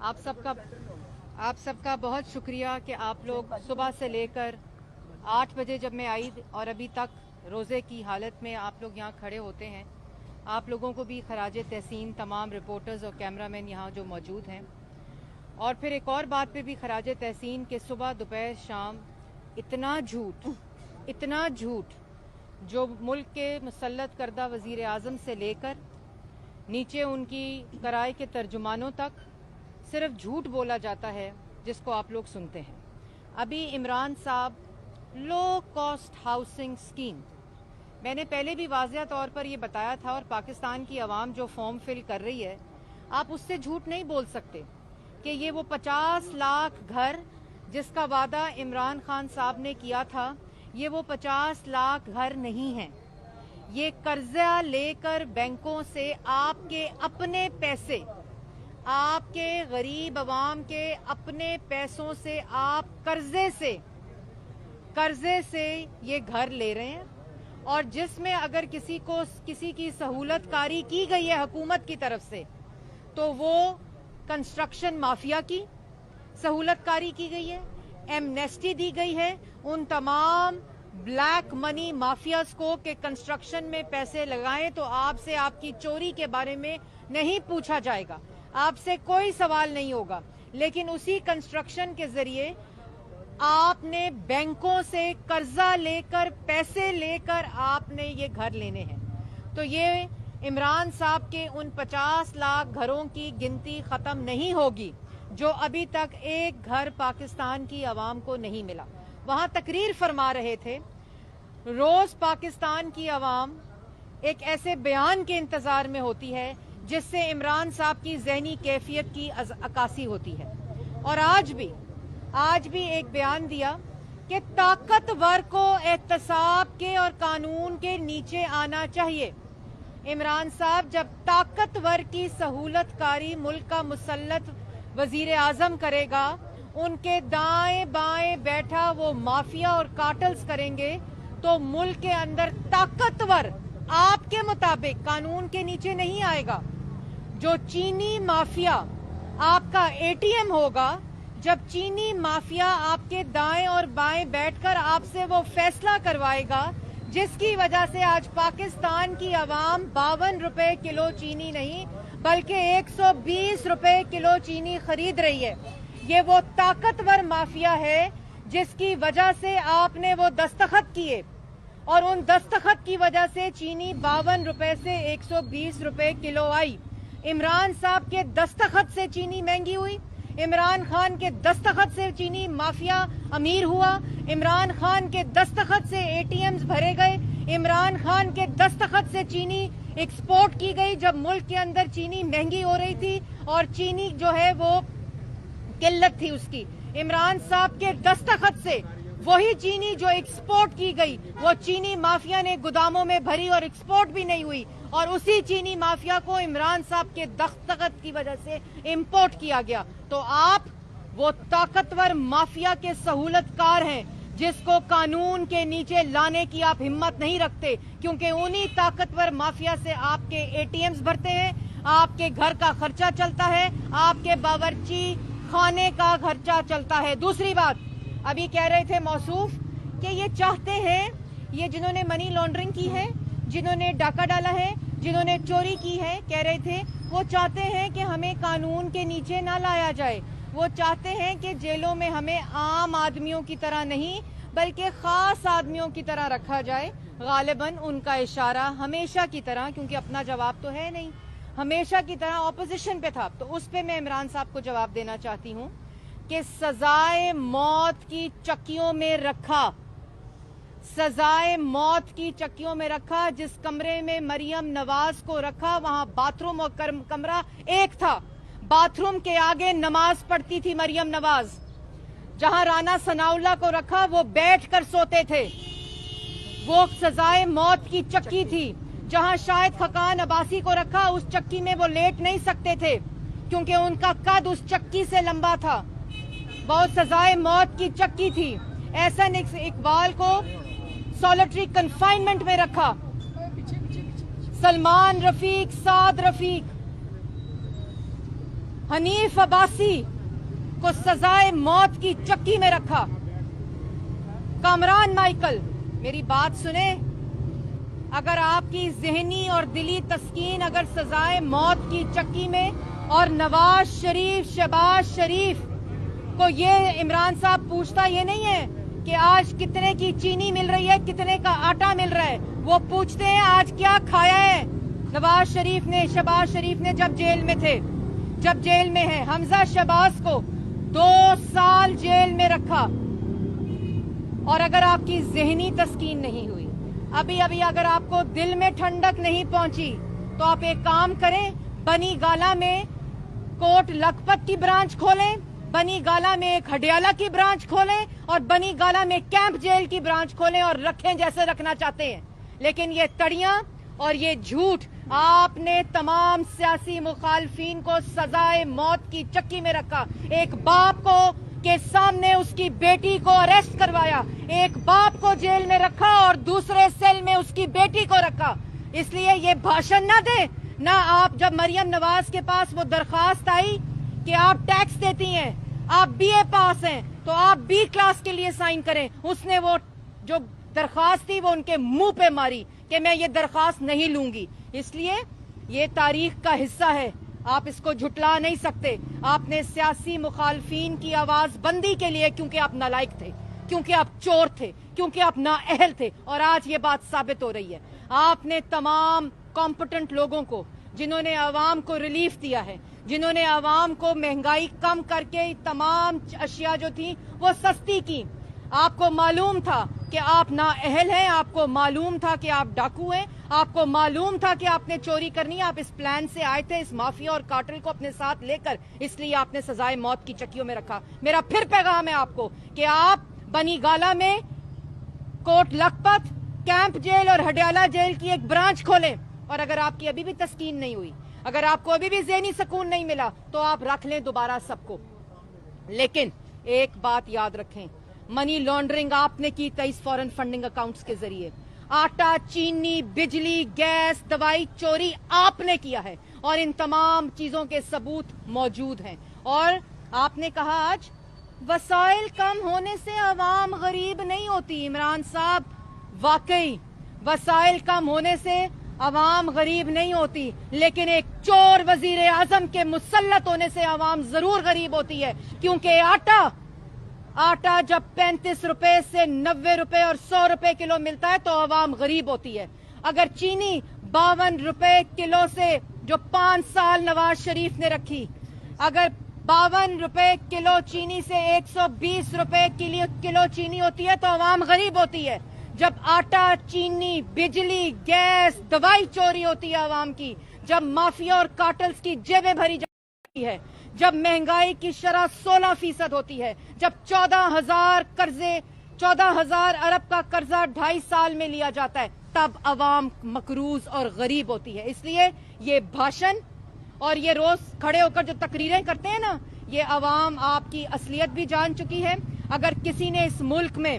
आप सबका बहुत शुक्रिया कि आप लोग सुबह से लेकर 8 बजे जब मैं आई और अभी तक रोज़े की हालत में आप लोग यहाँ खड़े होते हैं। आप लोगों को भी खराज तहसीन तमाम रिपोर्टर्स और कैमरामैन यहाँ जो मौजूद हैं। और फिर एक और बात पे भी खराज तहसीन कि सुबह दोपहर शाम इतना झूठ जो मुल्क के मुसल्लत करदा वज़ीर आज़म से लेकर नीचे उनकी कराए के तर्जुमानों तक सिर्फ झूठ बोला जाता है जिसको आप लोग सुनते हैं। अभी इमरान साहब लो कॉस्ट हाउसिंग स्कीम, मैंने पहले भी वाज़िया तौर पर ये बताया था और पाकिस्तान की आवाम जो फॉर्म फिल कर रही है, आप उससे झूठ नहीं बोल सकते कि ये वो 50 लाख घर जिसका वादा इमरान खान साहब ने किया था, ये वो 50 लाख घर नहीं हैं। ये कर्जा लेकर बैंकों से आपके अपने पैसे, आपके गरीब अवाम के अपने पैसों से आप कर्जे से ये घर ले रहे हैं। और जिसमें अगर किसी की सहूलतकारी की गई है हुकूमत की तरफ से, तो वो कंस्ट्रक्शन माफिया की सहूलतकारी की गई है, एमनेस्टी दी गई है उन तमाम ब्लैक मनी माफियाज को कि कंस्ट्रक्शन में पैसे लगाएं तो आपसे आपकी चोरी के बारे में नहीं पूछा जाएगा, आपसे कोई सवाल नहीं होगा। लेकिन उसी कंस्ट्रक्शन के जरिए आपने बैंकों से कर्जा लेकर पैसे लेकर आपने ये घर लेने हैं। तो ये इमरान साहब के उन 50 लाख घरों की गिनती खत्म नहीं होगी जो अभी तक एक घर पाकिस्तान की आवाम को नहीं मिला। वहां तकरीर फरमा रहे थे, रोज पाकिस्तान की आवाम एक ऐसे बयान के इंतजार में होती है जिससे इमरान साहब की ज़हनी कैफियत की अक्कासी होती है। और आज भी एक बयान दिया कि ताकतवर को एहतसाब के और कानून के नीचे आना चाहिए। इमरान साहब जब ताकतवर की सहूलतकारी मुल्क का मुसल्लत वजीर आजम करेगा, उनके दाएं बाएं बैठा वो माफिया और कार्टल्स करेंगे, तो मुल्क के अंदर ताकतवर आपके मुताबिक कानून के नीचे नहीं आएगा। जो चीनी माफिया आपका एटीएम होगा, जब चीनी माफिया आपके दाएं और बाएं बैठकर आपसे वो फैसला करवाएगा जिसकी वजह से आज पाकिस्तान की आवाम 52 रुपए किलो चीनी नहीं बल्कि 120 रुपए किलो चीनी खरीद रही है। ये वो ताकतवर माफिया है जिसकी वजह से आपने वो दस्तखत किए और उन दस्तखत की वजह से चीनी 52 रुपए से 120 रुपए किलो आई। इमरान साहब के दस्तखत से चीनी महंगी हुई, इमरान खान के दस्तखत से चीनी माफिया अमीर हुआ, इमरान खान के दस्तखत से एटीएम्स भरे गए, इमरान खान के दस्तखत से चीनी एक्सपोर्ट की गई जब मुल्क के अंदर चीनी महंगी हो रही थी और चीनी जो है वो किल्लत थी उसकी। इमरान साहब के दस्तखत से वही चीनी जो एक्सपोर्ट की गई वो चीनी माफिया ने गोदामों में भरी और एक्सपोर्ट भी नहीं हुई, और उसी चीनी माफिया को इमरान साहब के दस्तखत की वजह से इंपोर्ट किया गया। तो आप वो ताकतवर माफिया के सहूलतकार हैं जिसको कानून के नीचे लाने की आप हिम्मत नहीं रखते, क्योंकि उन्हीं ताकतवर माफिया से आपके एटीएम्स भरते हैं, आपके घर का खर्चा चलता है, आपके बावर्ची खाने का खर्चा चलता है। दूसरी बात, अभी कह रहे थे मौसूफ कि ये चाहते हैं, ये जिन्होंने मनी लॉन्ड्रिंग की है, जिन्होंने डाका डाला है, जिन्होंने चोरी की है, कह रहे थे वो चाहते हैं कि हमें कानून के नीचे ना लाया जाए। वो चाहते हैं कि जेलों में हमें आम आदमियों की तरह नहीं बल्कि खास आदमियों की तरह रखा जाए। गालिबन उनका इशारा हमेशा की तरह, क्योंकि अपना जवाब तो है नहीं, हमेशा की तरह ऑपोजिशन पे था, तो उस पे मैं इमरान साहब को जवाब देना चाहती हूँ कि सजाए मौत की चक्कियों में रखा, सजाए मौत की चक्कियों में रखा। जिस कमरे में मरियम नवाज को रखा वहां बाथरूम और कमरा एक था, बाथरूम के आगे नमाज पढ़ती थी मरियम नवाज। जहां राना सनाउल्लाह को रखा वो बैठ कर सोते थे, वो सजाए मौत की चक्की थी। जहां शाहिद खकान अब्बासी को रखा उस चक्की में वो लेट नहीं सकते थे क्योंकि उनका कद उस चक्की से लंबा था, बहुत सजाए मौत की चक्की थी। एहसन इकबाल को सॉलिटरी कन्फाइनमेंट में रखा, सलमान रफीक, साद रफीक, حنیف عباسی کو سزائے موت کی چکی میں رکھا. کامران مائیکل، میری بات سنیں، اگر آپ کی ذہنی اور دلی تسکین اگر سزائے موت کی چکی میں، اور نواز شریف، شہباز شریف کو یہ عمران صاحب پوچھتا یہ نہیں ہے کہ آج کتنے کی چینی مل رہی ہے، کتنے کا آٹا مل رہا ہے، وہ پوچھتے ہیں آج کیا کھایا ہے. نواز شریف نے، شہباز شریف نے جب جیل میں تھے، جب جیل میں ہے، حمزہ شہباز کو 2 سال جیل میں رکھا. اور اگر آپ کی ذہنی تسکین نہیں ہوئی، ابھی اگر آپ کو دل میں ٹھنڈک نہیں پہنچی، تو آپ ایک کام کریں، بنی گالا میں کوٹ لکھپت کی برانچ کھولیں، بنی گالا میں ایک ہڈیالہ کی برانچ کھولیں، اور بنی گالا میں کیمپ جیل کی برانچ کھولیں اور رکھیں جیسے رکھنا چاہتے ہیں. لیکن یہ تڑیاں اور یہ جھوٹ، آپ نے تمام سیاسی مخالفین کو سزائے موت کی چکی میں رکھا. ایک باپ کو کے سامنے اس کی بیٹی کو اریسٹ کروایا، ایک باپ کو جیل میں رکھا اور دوسرے سیل میں اس کی بیٹی کو رکھا. اس لیے یہ بھاشن نہ دیں. نہ آپ، جب مریم نواز کے پاس وہ درخواست آئی کہ آپ ٹیکس دیتی ہیں، آپ بی اے پاس ہیں، تو آپ بی کلاس کے لیے سائن کریں، اس نے وہ جو درخواست تھی وہ ان کے منہ پہ ماری کہ میں یہ درخواست نہیں لوں گی. اس لیے یہ تاریخ کا حصہ ہے، آپ اس کو جھٹلا نہیں سکتے. آپ نے سیاسی مخالفین کی آواز بندی کے لیے، کیونکہ آپ نالائق تھے، کیونکہ آپ چور تھے، کیونکہ آپ نااہل تھے، اور آج یہ بات ثابت ہو رہی ہے. آپ نے تمام کمپٹنٹ لوگوں کو، جنہوں نے عوام کو ریلیف دیا ہے، جنہوں نے عوام کو مہنگائی کم کر کے تمام اشیاء جو تھیں وہ سستی کی، آپ کو معلوم تھا کہ آپ نااہل ہیں، آپ کو معلوم تھا کہ آپ ڈاکو ہیں، آپ کو معلوم تھا کہ آپ نے چوری کرنی ہے، آپ اس پلان سے آئے تھے، اس مافیا اور کارٹل کو اپنے ساتھ لے کر، اس لیے آپ نے سزائے موت کی چکیوں میں رکھا. میرا پھر پیغام ہے آپ کو کہ آپ بنی گالا میں کوٹ لکھپت، کیمپ جیل اور ہڈیالہ جیل کی ایک برانچ کھولیں. اور اگر آپ کی ابھی بھی تسکین نہیں ہوئی، اگر آپ کو ابھی بھی ذہنی سکون نہیں ملا، تو آپ رکھ لیں دوبارہ سب کو. لیکن ایک بات یاد رکھیں، منی لانڈرنگ آپ نے کی 23 فورن فنڈنگ اکاؤنٹس کے ذریعے. آٹا، چینی، بجلی، گیس، دوائی چوری آپ نے کیا ہے، اور ان تمام چیزوں کے ثبوت موجود ہیں. اور آپ نے کہا آج وسائل کم ہونے سے عوام غریب نہیں ہوتی. عمران صاحب، واقعی وسائل کم ہونے سے عوام غریب نہیں ہوتی، لیکن ایک چور وزیر اعظم کے مسلط ہونے سے عوام ضرور غریب ہوتی ہے. کیونکہ آٹا جب 35 روپے سے 90 روپے اور 100 روپے کلو ملتا ہے تو عوام غریب ہوتی ہے. اگر چینی 52 روپے کلو سے جو 5 سال نواز شریف نے رکھی، اگر 52 روپے کلو چینی سے 120 روپے کلو چینی ہوتی ہے تو عوام غریب ہوتی ہے. جب آٹا، چینی، بجلی، گیس، دوائی چوری ہوتی ہے عوام کی، جب مافیا اور کارٹلز کی جیبیں بھری جاتی ہے، جب مہنگائی کی شرح 16% ہوتی ہے، جب 14,000 ارب کا قرضہ 2.5 سال میں لیا جاتا ہے، تب عوام مقروض اور غریب ہوتی ہے. اس لیے یہ بھاشن اور یہ روز کھڑے ہو کر جو تقریریں کرتے ہیں نا، یہ عوام آپ کی اصلیت بھی جان چکی ہے. اگر کسی نے اس ملک میں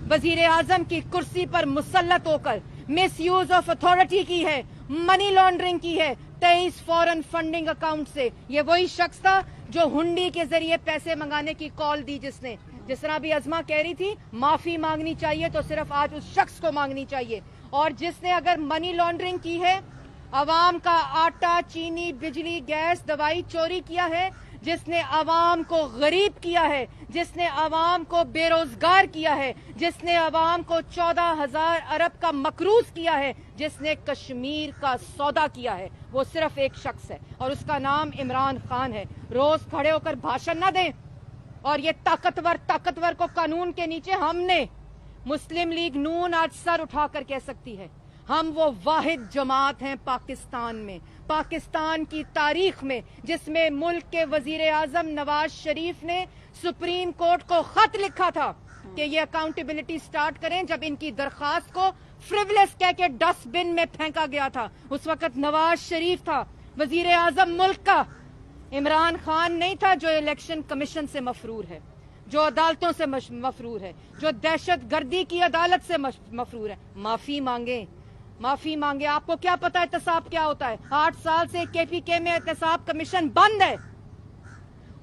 وزیر اعظم کی کرسی پر مسلط ہو کر مس یوز آف اتھارٹی کی ہے، منی لانڈرنگ کی ہے 23 فورن فنڈنگ اکاؤنٹ سے، یہ وہی شخص تھا جو ہنڈی کے ذریعے پیسے منگانے کی کال دی، جس طرح بھی ازما کہہ رہی تھی معافی مانگنی چاہیے تو صرف آج اس شخص کو مانگنی چاہیے. اور جس نے اگر منی لانڈرنگ کی ہے، عوام کا آٹا، چینی، بجلی، گیس، دوائی چوری کیا ہے، جس نے عوام کو غریب کیا ہے، جس نے عوام کو بے روزگار کیا ہے، جس نے عوام کو 14,000 ارب کا مقروض کیا ہے، جس نے کشمیر کا سودا کیا ہے، وہ صرف ایک شخص ہے اور اس کا نام عمران خان ہے. روز کھڑے ہو کر بھاشن نہ دیں. اور یہ طاقتور کو قانون کے نیچے ہم نے، مسلم لیگ نون آج سر اٹھا کر کہہ سکتی ہے، ہم وہ واحد جماعت ہیں پاکستان میں، پاکستان کی تاریخ میں، جس میں ملک کے وزیر اعظم نواز شریف نے سپریم کورٹ کو خط لکھا تھا کہ یہ اکاؤنٹیبلٹی سٹارٹ کریں. جب ان کی درخواست کو فریولس کہہ کے ڈسٹ بن میں پھینکا گیا تھا، اس وقت نواز شریف تھا وزیر اعظم ملک کا، عمران خان نہیں تھا جو الیکشن کمیشن سے مفرور ہے، جو عدالتوں سے مفرور ہے، جو دہشت گردی کی عدالت سے مفرور ہے. معافی مانگے. آپ کو کیا پتا احتساب کیا ہوتا ہے؟ 8 سال سے کے پی کے میں احتساب کمیشن بند ہے.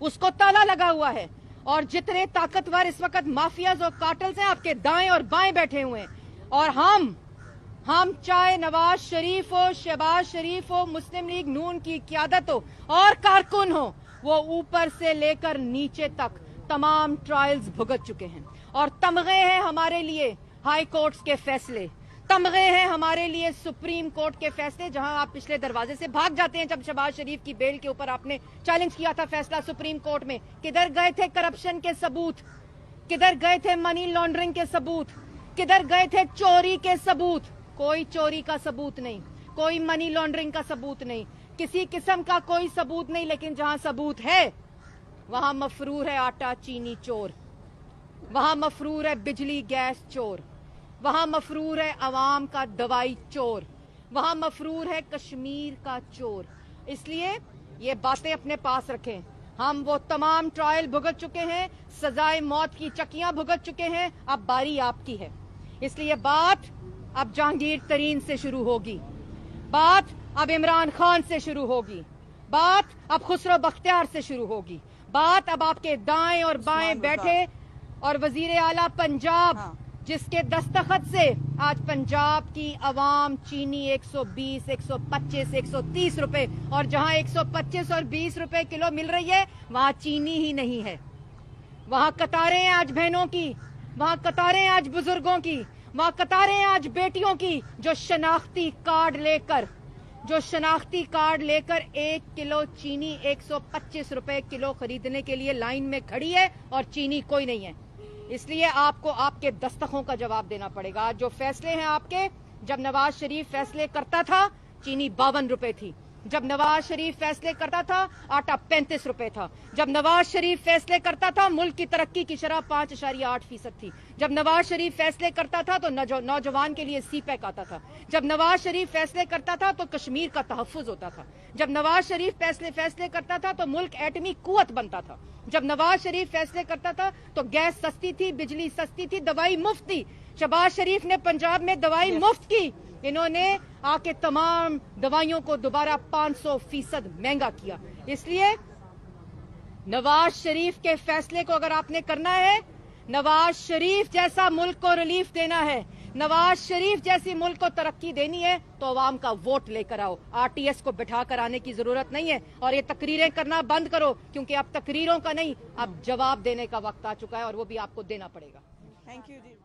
उसको ताला लगा हुआ है। और जितने ताकतवर इस वक्त माफियाज और कार्टल्स हैं आपके दाएं और बाएं बैठे हुए हैं। और हम चाहे नवाज शरीफ हो, शहबाज शरीफ हो, मुस्लिम लीग नून की क़यादत हो और कारकुन हो, वो ऊपर से लेकर नीचे तक तमाम ट्रायल्स भुगत चुके हैं। और तमगे हैं हमारे लिए हाई कोर्ट्स के फैसले, तमगे हैं हमारे लिए सुप्रीम कोर्ट के फैसले, जहां आप पिछले दरवाजे से भाग जाते हैं। जब शहबाज शरीफ की बेल के ऊपर आपने चैलेंज किया था फैसला सुप्रीम कोर्ट में, किधर गए थे करप्शन के सबूत, किधर गए थे मनी लॉन्ड्रिंग के सबूत, किधर गए थे चोरी के सबूत? कोई चोरी का सबूत नहीं, कोई मनी लॉन्ड्रिंग का सबूत नहीं, किसी किस्म का कोई सबूत नहीं। लेकिन जहां सबूत है वहां मफरूर है आटा चीनी चोर, वहां मफरूर है बिजली गैस चोर, वहां मफरूर है अवाम का दवाई चोर, वहां मफरूर है कश्मीर का चोर। इसलिए ये बातें अपने पास रखें। हम वो तमाम ट्रायल भुगत चुके हैं, सजाए मौत की चक्कियां भुगत चुके हैं, अब बारी आपकी है। इसलिए बात अब जहांगीर तरीन से शुरू होगी, बात अब इमरान खान से शुरू होगी, बात अब खुसरो बख्तियार से शुरू होगी, बात अब आपके दाएं और बाएं बैठे और वजीर आला पंजाब जिसके दस्तखत से आज पंजाब की अवाम चीनी 120, 125, 130 रुपए, और जहां 125 और 20 रुपए किलो मिल रही है वहां चीनी ही नहीं है। वहां कतारें हैं आज बहनों की, वहां कतारें हैं आज बुजुर्गों की, वहां कतारें हैं आज बेटियों की, जो शनाख्ती कार्ड लेकर 1 किलो चीनी 125 रुपए किलो खरीदने के लिए लाइन में खड़ी है और चीनी कोई नहीं है। इसलिए आपको आपके दस्तखों का जवाब देना पड़ेगा। जो फैसले हैं आपके, जब नवाज शरीफ फैसले करता था चीनी 52 रुपए थी, जब नवाज शरीफ फैसले करता था आटा 35 रुपए था, जब नवाज शरीफ फैसले करता था मुल्क की तरक्की की शरह 5.8% थी, जब नवाज शरीफ फैसले करता था तो नौजवान के लिए सीपैक आता था, जब नवाज शरीफ फैसले करता था तो कश्मीर का तहफ्फुज होता था, जब नवाज शरीफ फैसले करता था तो मुल्क एटमी कुव्वत बनता था, जब नवाज शरीफ फैसले करता था तो गैस सस्ती थी, बिजली सस्ती थी, दवाई मुफ्त थी। शहबाज शरीफ ने पंजाब में दवाई मुफ्त की, इन्होंने आके तमाम दवाइयों को दोबारा 500% महंगा किया। इसलिए नवाज शरीफ के फैसले को अगर आपने करना है, नवाज शरीफ जैसा मुल्क को रिलीफ देना है, नवाज शरीफ जैसी मुल्क को तरक्की देनी है, तो अवाम का वोट लेकर आओ। आरटीएस को बिठा कर आने की जरूरत नहीं है और ये तकरीरें करना बंद करो, क्योंकि अब तकरीरों का नहीं, अब जवाब देने का वक्त आ चुका है और वो भी आपको देना पड़ेगा। Thank you ji.